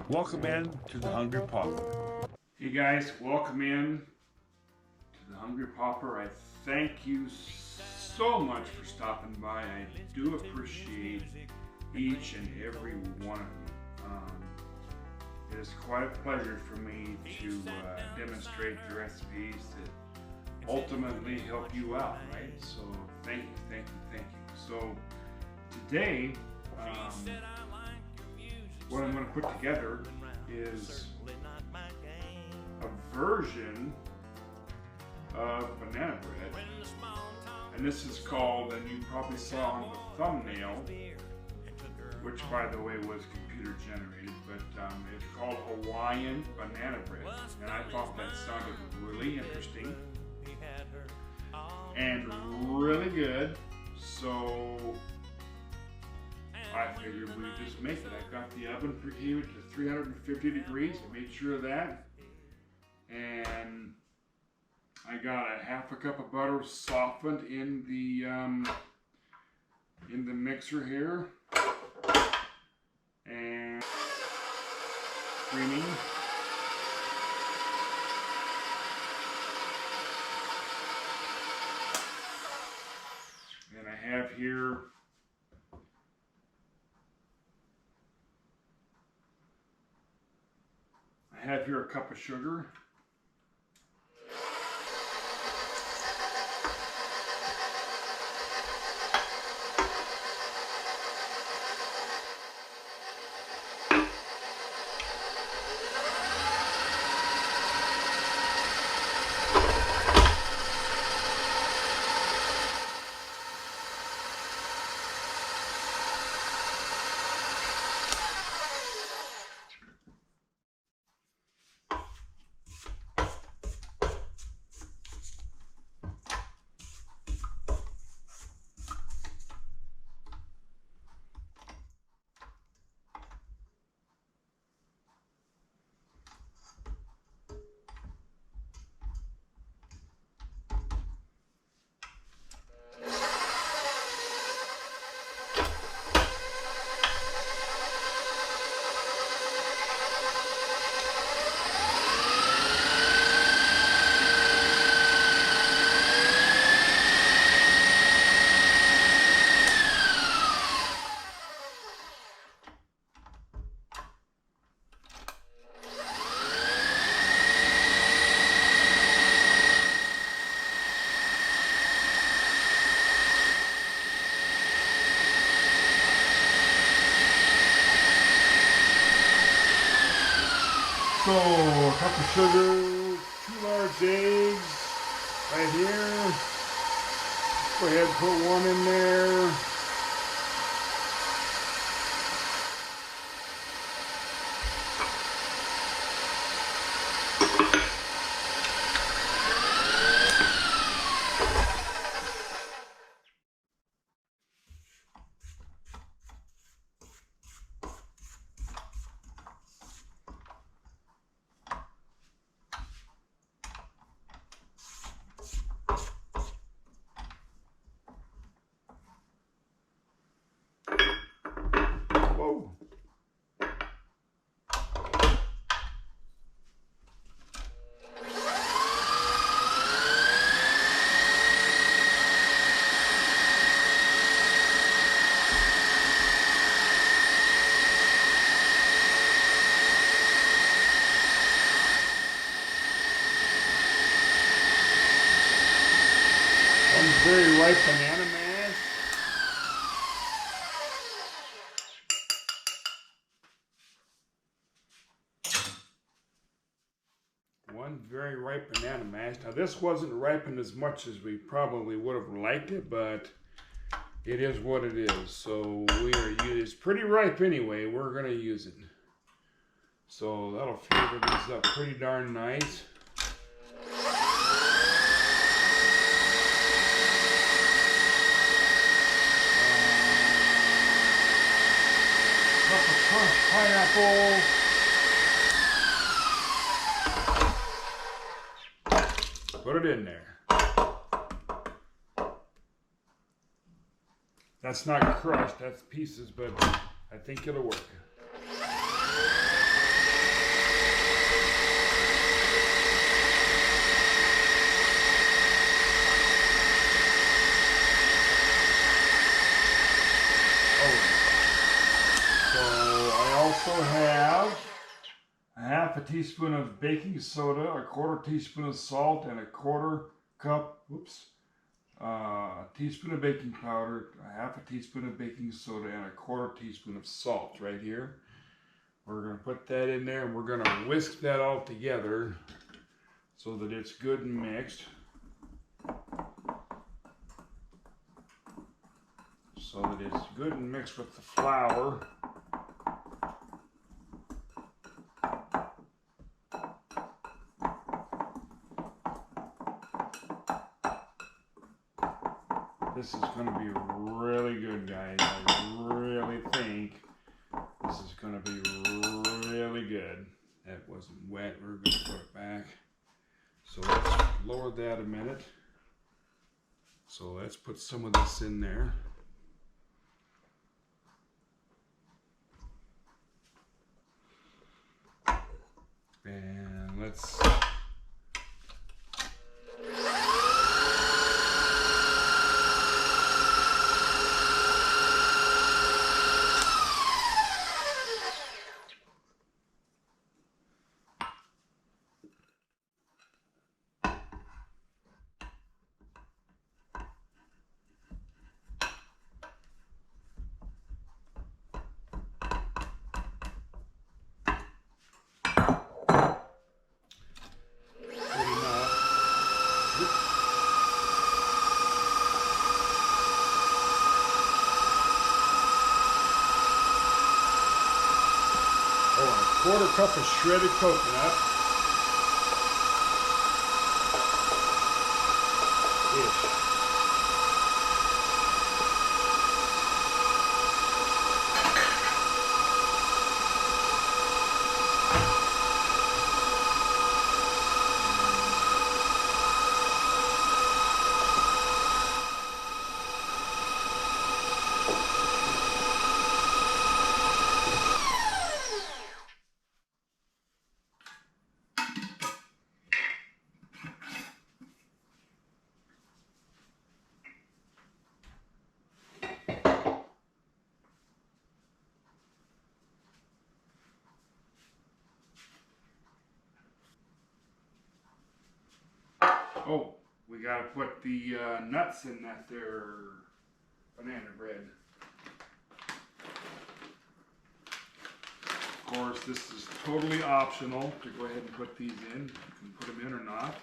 Welcome in to the Hungry Pauper. Hey guys, welcome in to the Hungry Pauper. I thank you so much for stopping by. I do appreciate each and every one of you. It is quite a pleasure for me to demonstrate the recipes that ultimately help you out, right? So thank you, thank you, thank you. So today, what I'm going to put together is a version of banana bread, and this is called, and you probably saw on the thumbnail, which by the way was computer generated, but it's called Hawaiian banana bread, and I thought that sounded really interesting and really good, so I figured we'd just make it. I got the oven preheated to 350 degrees. I made sure of that. And I got a half a cup of butter softened in the mixer here. And creaming. And I have here a cup of sugar. So, a cup of sugar, 2 large eggs right here. Go ahead and put one in there. Whoa. One very ripe banana mash. One very ripe banana mash. Now this wasn't ripened as much as we probably would have liked it, but it is what it is. So it's pretty ripe anyway. We're gonna use it. So that'll flavor these up pretty darn nice. Cup of crushed pineapple. Put it in there. That's not crushed, that's pieces, but I think it'll work. have a half a teaspoon of baking soda, a quarter teaspoon of salt, and a quarter cup, teaspoon of baking powder, a half a teaspoon of baking soda, and a quarter teaspoon of salt right here. We're going to put that in there and we're going to whisk that all together so that it's good and mixed. So that it's good and mixed with the flour. This is going to be really good, guys. I really think this is going to be really good. That wasn't wet. We're going to put it back. So let's lower that a minute. So let's put some of this in there. And let's quarter cup of shredded coconut. Ish. Oh, we gotta put the nuts in that there banana bread. Of course, this is totally optional to go ahead and put these in. You can put them in or not.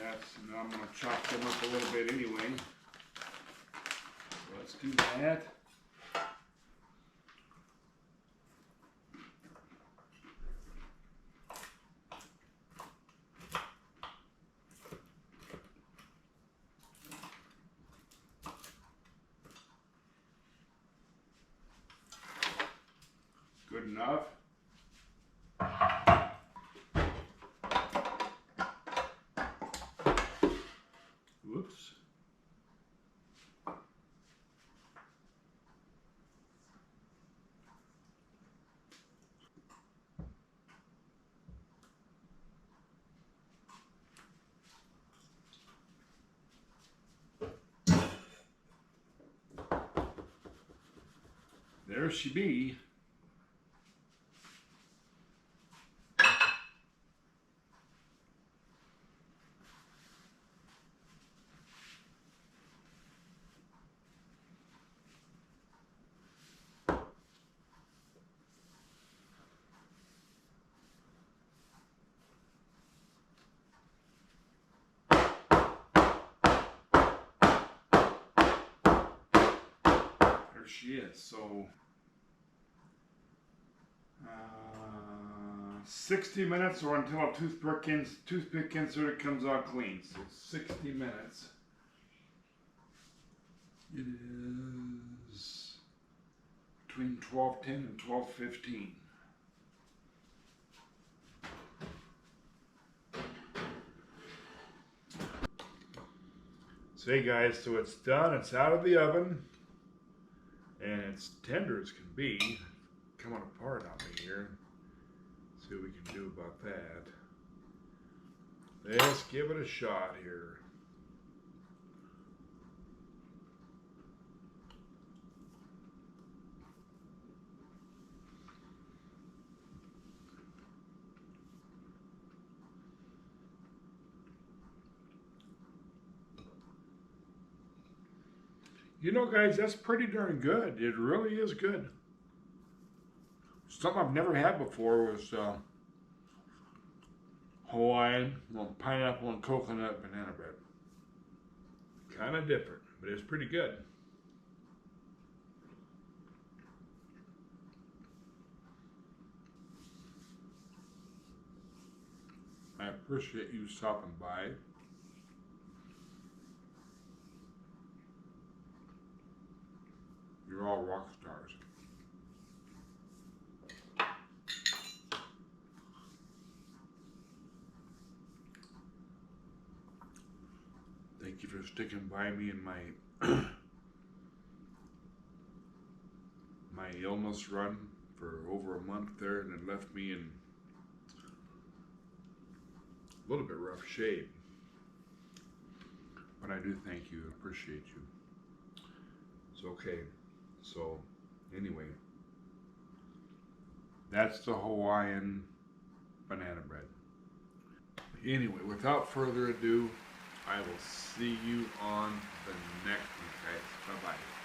And I'm gonna chop them up a little bit anyway. So let's do that. Good enough. Whoops. There she be. She is. So 60 minutes or until a toothpick insert comes out clean. So 60 minutes. It is between 12:10 and 12:15. So hey guys, so it's done. It's out of the oven. And it's tender as can be. Coming apart on me here. See what we can do about that. Let's give it a shot here. You know, guys, that's pretty darn good. It really is good. Something I've never had before was Hawaiian, pineapple and coconut banana bread. Kind of different, but it's pretty good. I appreciate you stopping by. You're all rock stars. Thank you for sticking by me in my my illness run for over a month there, and it left me in a little bit rough shape. But I do thank you, appreciate you. It's okay. So, anyway, that's the Hawaiian banana bread. Anyway, without further ado, I will see you on the next one, guys. Bye-bye.